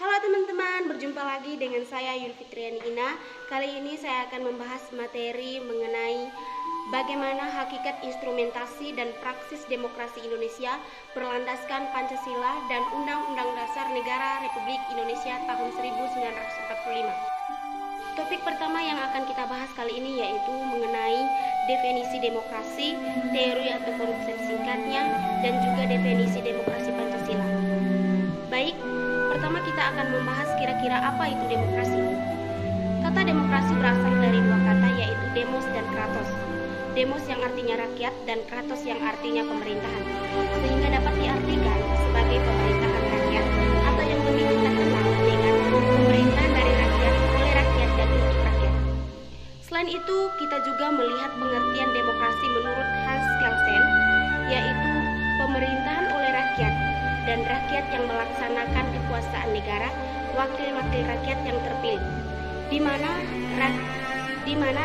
Halo teman-teman, berjumpa lagi dengan saya Yulfitriani Ina. Kali ini saya akan membahas materi mengenai bagaimana hakikat instrumentasi dan praksis demokrasi Indonesia berlandaskan Pancasila dan Undang-Undang Dasar Negara Republik Indonesia tahun 1945. Topik pertama yang akan kita bahas kali ini yaitu mengenai definisi demokrasi, teori atau konsep singkatnya, dan juga definisi demokrasi Pancasila. Baik, pertama kita akan membahas kira-kira apa itu demokrasi. Kata demokrasi berasal dari dua kata yaitu demos dan kratos. Demos yang artinya rakyat dan kratos yang artinya pemerintahan, sehingga dapat diartikan sebagai pemerintahan rakyat atau yang lebih kita kenal dengan pemerintahan dari rakyat, oleh rakyat, dan untuk rakyat. Selain itu, kita juga melihat pengertian demokrasi menurut Hans Kelsen, yaitu pemerintahan oleh rakyat dan rakyat yang melaksanakan kekuasaan negara, wakil-wakil rakyat yang terpilih, di mana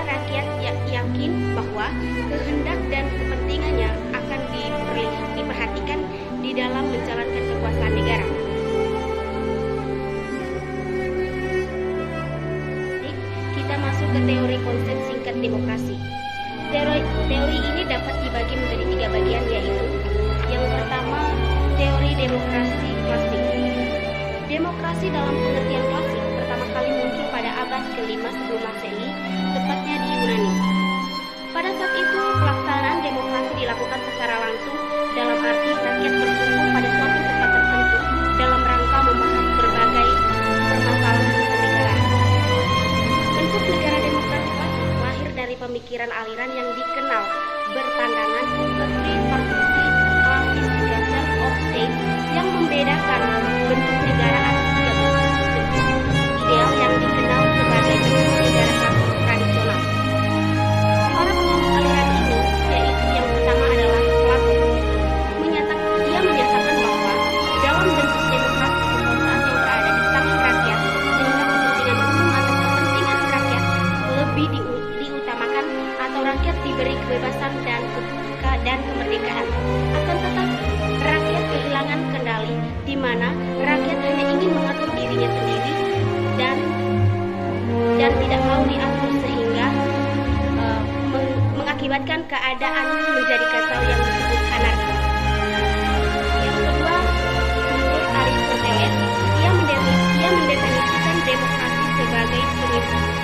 rakyat yakin bahwa kehendak dan kepentingannya akan diperhatikan di dalam menjalankan kekuasaan negara. Kita masuk ke teori konsep singkat demokrasi. Teori ini dapat dibagi menjadi 3 bagian, yaitu yang pertama, teori demokrasi klasik. Demokrasi dalam pengertian klasik pertama kali muncul pada abad ke-5 sebelum Masehi, tepatnya di Yunani. Pada saat itu, pelaksanaan demokrasi dilakukan secara langsung, dalam arti rakyat berkumpul pada suatu tempat tertentu dalam rangka membahas berbagai permasalahan kenegaraan. Bentuk negara demokrasi klasik lahir dari pemikiran aliran yang dikenal berpandangan tripartisi classification of state yang membedakan bentuk negara atas 3 bentuk ideal yang dikenal sebagai bentuk negara tradisional. Para penganut aliran ini, yaitu yang pertama adalah Plato, dia menyatakan bahwa dalam bentuk demokrasi kekuasaan yang berada di tangan rakyat, sehingga kepentingan umum atau kepentingan rakyat lebih diutamakan atau rakyat diberi kebebasan dan kemerdekaan. Akan tetapi rakyat kehilangan kendali, di mana rakyat hanya ingin mengatur dirinya sendiri dan tidak mau diatur, sehingga mengakibatkan keadaan menjadi kacau yang disebut anarki. Yang kedua, menurut Aristoteles, ia mendefinisikan demokrasi sebagai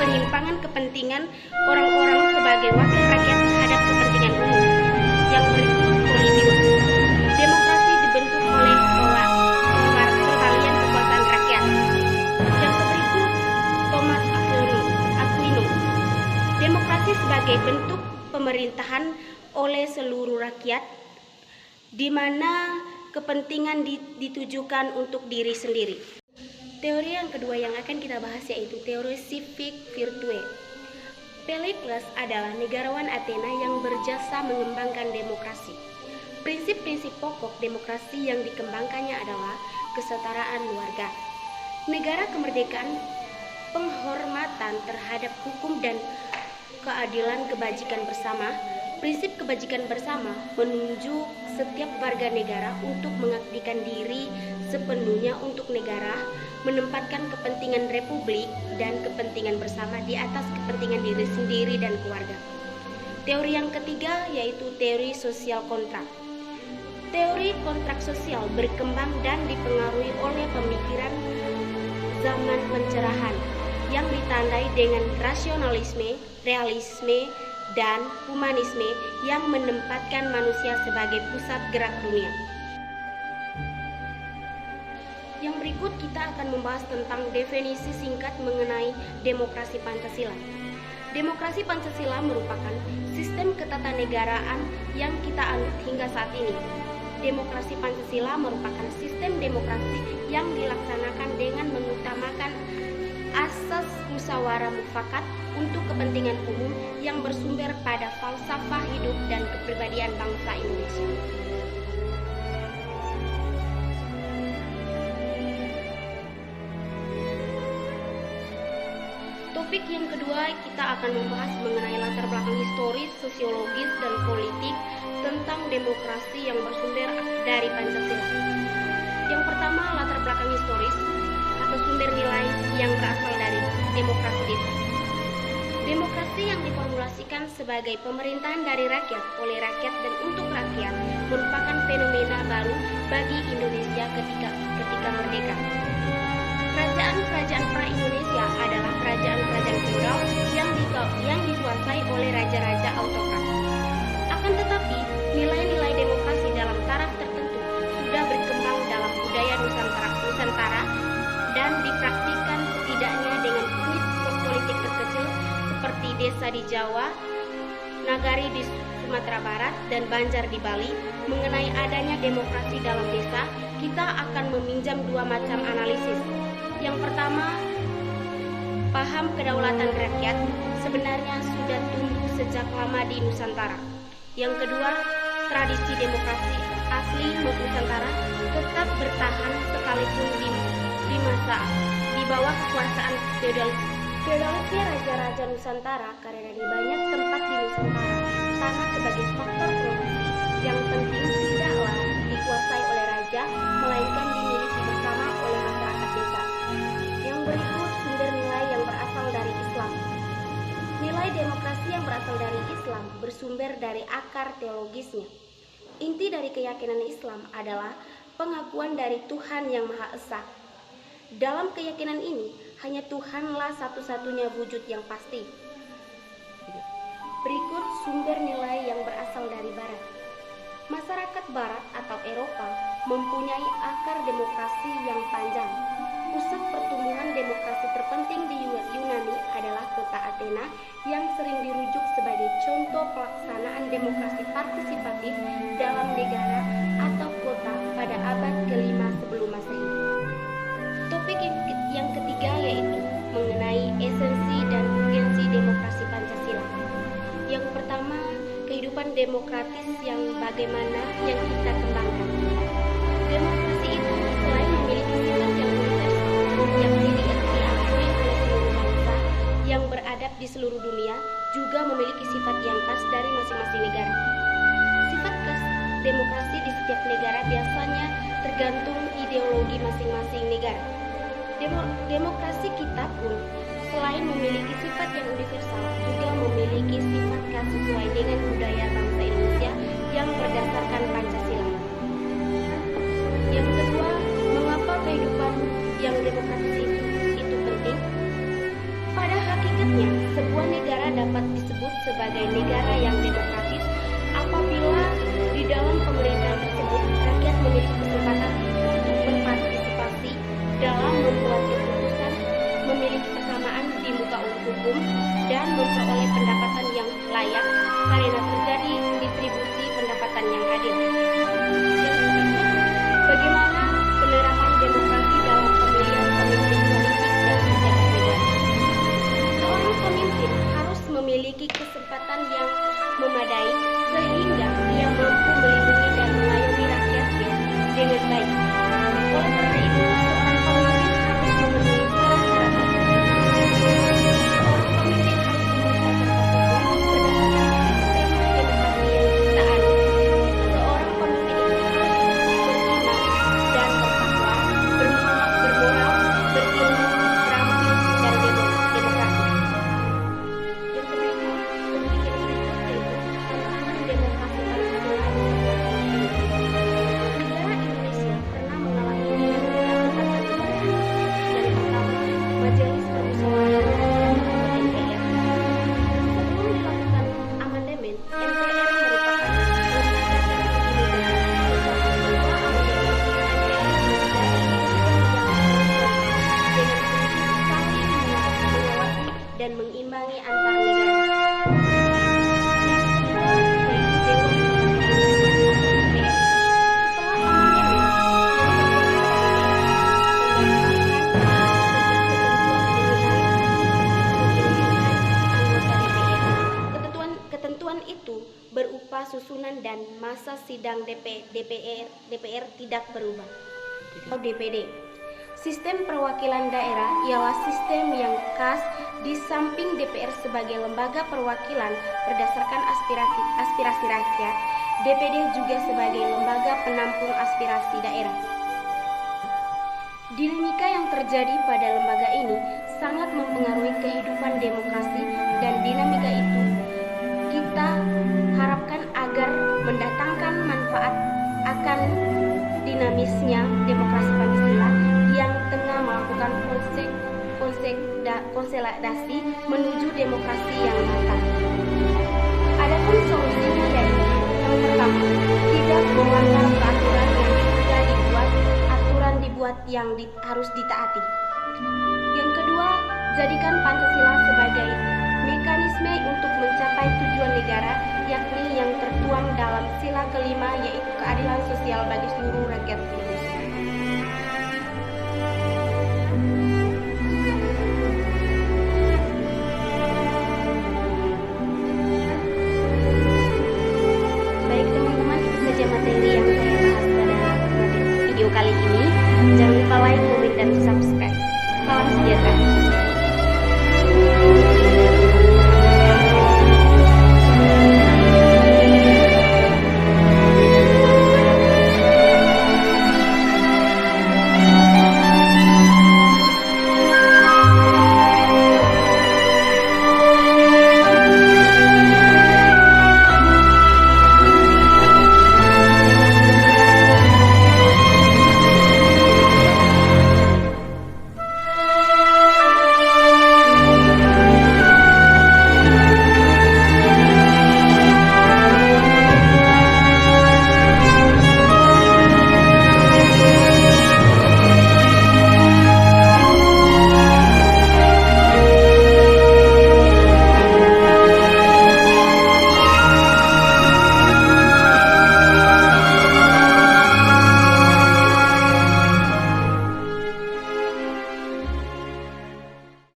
penyimpangan kepentingan orang-orang sebagai wakil rakyat terhadap kepentingan umum. Yang berikut politikus. Demokrasi dibentuk oleh peralihan kekuasaan rakyat. Yang berikut Thomas Aquino. Demokrasi sebagai bentuk pemerintahan oleh seluruh rakyat, di mana kepentingan ditujukan untuk diri sendiri. Teori yang kedua yang akan kita bahas yaitu teori civic virtue. Pericles adalah negarawan Athena yang berjasa mengembangkan demokrasi. Prinsip-prinsip pokok demokrasi yang dikembangkannya adalah kesetaraan warga, negara kemerdekaan, penghormatan terhadap hukum dan keadilan kebajikan bersama. Prinsip kebajikan bersama menunjuk setiap warga negara untuk mengabdikan diri sepenuhnya untuk negara, menempatkan kepentingan republik dan kepentingan bersama di atas kepentingan diri sendiri dan keluarga. Teori yang ketiga yaitu teori sosial kontrak. Teori kontrak sosial berkembang dan dipengaruhi oleh pemikiran zaman pencerahan yang ditandai dengan rasionalisme, realisme, dan humanisme yang menempatkan manusia sebagai pusat gerak dunia. Yang berikut kita akan membahas tentang definisi singkat mengenai demokrasi Pancasila. Demokrasi Pancasila merupakan sistem ketatanegaraan yang kita anut hingga saat ini. Demokrasi Pancasila merupakan sistem demokrasi yang dilaksanakan dengan mengutamakan asas musyawarah mufakat untuk kepentingan umum yang bersumber pada falsafah hidup dan kepribadian bangsa Indonesia. Topik yang kedua, kita akan membahas mengenai latar belakang historis, sosiologis, dan politik tentang demokrasi yang bersumber dari Pancasila. Yang pertama, latar belakang historis. atau sumber nilai yang berasal dari demokrasi desa. Demokrasi yang diformulasikan sebagai pemerintahan dari rakyat, oleh rakyat, dan untuk rakyat merupakan fenomena baru bagi Indonesia ketika merdeka. Kerajaan-kerajaan pra-Indonesia adalah kerajaan-kerajaan feodal yang dikuasai oleh raja-raja autokrat. Akan tetapi, nilai-nilai demokrasi dalam taraf tertentu sudah berkembang dalam budaya Nusantara dan dipraktikkan setidaknya dengan unit politik terkecil seperti desa di Jawa, nagari di Sumatera Barat, dan Banjar di Bali. Mengenai adanya demokrasi dalam desa, kita akan meminjam dua macam analisis. Yang pertama, paham kedaulatan rakyat sebenarnya sudah tumbuh sejak lama di Nusantara. Yang kedua, tradisi demokrasi asli Nusantara tetap bertahan sekalipun di bawah kekuasaan feodalisme. Feodalisme raja-raja Nusantara karena di banyak tempat di Nusantara tanah sebagai faktor produksi yang penting tidaklah dikuasai oleh raja, melainkan dimiliki bersama oleh masyarakat desa. Yang berikut sumber nilai yang berasal dari Islam. Nilai demokrasi yang berasal dari Islam bersumber dari akar teologisnya. Inti dari keyakinan Islam adalah pengakuan dari Tuhan yang Maha Esa. Dalam keyakinan ini, hanya Tuhanlah satu-satunya wujud yang pasti. Berikut sumber nilai yang berasal dari Barat. Masyarakat Barat atau Eropa mempunyai akar demokrasi yang panjang. Pusat pertumbuhan demokrasi terpenting di Yunani adalah kota Athena yang sering dirujuk sebagai contoh pelaksanaan demokrasi partisipatif dalam negara atau kota pada abad ke-5 sebelum Masehi. Topik yang ketiga yaitu mengenai esensi dan urgensi demokrasi Pancasila. Yang pertama, kehidupan demokratis yang bagaimana yang kita kembangkan. Demokrasi itu selain memiliki sifat yang universal yang diakui oleh seluruh bangsa yang beradab di seluruh dunia, juga memiliki sifat yang khas dari masing-masing negara. Sifat khas demokrasi di setiap negara biasanya tergantung ideologi masing-masing negara. Demokrasi kita pun selain memiliki sifat yang universal, juga memiliki sifat khas sesuai dengan budaya bangsa Indonesia yang berdasarkan Pancasila. Yang kedua, mengapa kehidupan yang demokratis itu penting? Pada hakikatnya, sebuah negara dapat disebut sebagai negara yang demokratis apabila di dalam pemerintahan tersebut rakyat memiliki kesempatan untuk berpartisipasi dalam membuat keputusan, memiliki kesamaan di muka hukum, dan memperoleh pendapatan yang layak karena terjadi distribusi pendapatan yang adil. Yang ketiga, bagaimana penerapan demokrasi dalam pemilihan pemimpin politik dan pejabat negara. Seorang pemimpin harus memiliki kesempatan yang memadai sehingga ia mampu melindungi dan mengayomi rakyatnya dengan baik. Oleh karena itu, seorang pemimpin harus memenuhi syarat-syarat tersebut. Seorang pemimpin harus memenuhi syarat-syarat tersebut berdasarkan sistem demokrasi yang kita anut. Seorang pemimpin itu harus beriman dan bertakwa, bermoral, berilmu, terampil, dan demokratis. Yang berikut, pemikiran berikut yaitu tantangan demokrasi Pancasila. Negara Indonesia pernah mengalami dinamika ketatanegaraan. Yang pertama, Majelis Permusyawaratan Rakyat atau MPR. Sebelum dilakukan amandemen, MPR merupakan lembaga tertinggi negara. Setelah amandemen, MPR menjadi dengan fungsi saling mengawasi dan mengimbangi antar negara. Ketentuan itu berupa susunan dan masa sidang DPR tidak berubah. DPD. Sistem perwakilan daerah ialah sistem yang khas di samping DPR sebagai lembaga perwakilan berdasarkan aspirasi rakyat, DPD juga sebagai lembaga penampung aspirasi daerah. Dinamika yang terjadi pada lembaga ini sangat mempengaruhi kehidupan demokrasi, dan dinamika itu kita harapkan agar mendatangkan manfaat akan dinamisnya demokrasi Pancasila yang tengah melakukan konsolidasi menuju demokrasi yang matang. Adapun solusinya yaitu yang pertama, tidak melanggar peraturan yang sudah dibuat, aturan dibuat yang harus ditaati. Yang kedua, jadikan Pancasila sebagai mekanisme untuk mencapai tujuan negara, yakni yang tertuang dalam sila kelima, yaitu keadilan sosial bagi seluruh rakyat Indonesia.